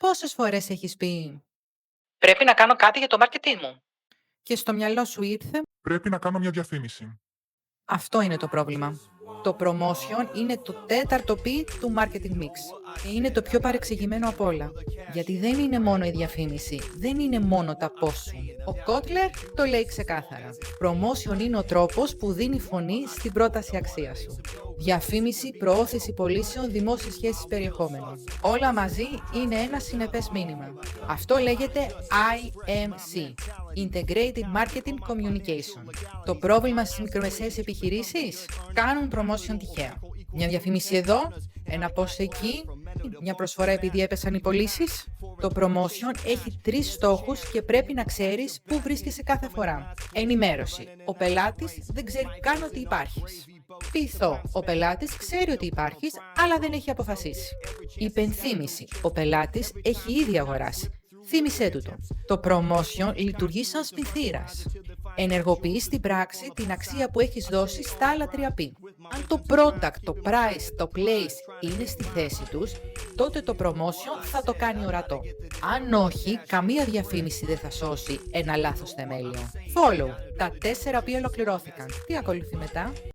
Πόσες φορές έχεις πει Πρέπει να κάνω κάτι για το marketing μου. και στο μυαλό σου ήρθε? Πρέπει να κάνω μια διαφήμιση. Αυτό είναι το πρόβλημα. Το promotion είναι το τέταρτο P του marketing mix. Και είναι το πιο παρεξηγημένο απ' όλα. Γιατί δεν είναι μόνο η διαφήμιση, δεν είναι μόνο τα post σου. Ο Kotler το λέει ξεκάθαρα. Promotion είναι ο τρόπος που δίνει φωνή στην πρόταση αξία σου. Διαφήμιση, προώθηση πωλήσεων, δημόσιες σχέσεις, περιεχόμενο. Όλα μαζί είναι ένα συνεπές μήνυμα. Αυτό λέγεται IMC. Integrated Marketing Communication. Το πρόβλημα στις μικρομεσαίες επιχειρήσεις? Κάνουν promotion τυχαία. Μια διαφήμιση εδώ, ένα post εκεί, μια προσφορά επειδή έπεσαν οι πωλήσεις. Το promotion έχει 3 στόχους και πρέπει να ξέρεις πού βρίσκεσαι κάθε φορά. Ενημέρωση. Ο πελάτης δεν ξέρει καν ότι υπάρχεις. Πειθό. Ο πελάτης ξέρει ότι υπάρχεις, αλλά δεν έχει αποφασίσει. Υπενθύμηση. Ο πελάτης έχει ήδη αγοράσει. Θύμησέ του το. Το promotion λειτουργεί σαν σπιθήρας. Ενεργοποιεί στην πράξη την αξία που έχεις δώσει στα άλλα 3 P. Αν το product, το price, το place είναι στη θέση τους, τότε το promotion θα το κάνει ορατό. Αν όχι, καμία διαφήμιση δεν θα σώσει ένα λάθος θεμέλιο. Follow. Τα 4 P ολοκληρώθηκαν. Τι ακολουθεί μετά?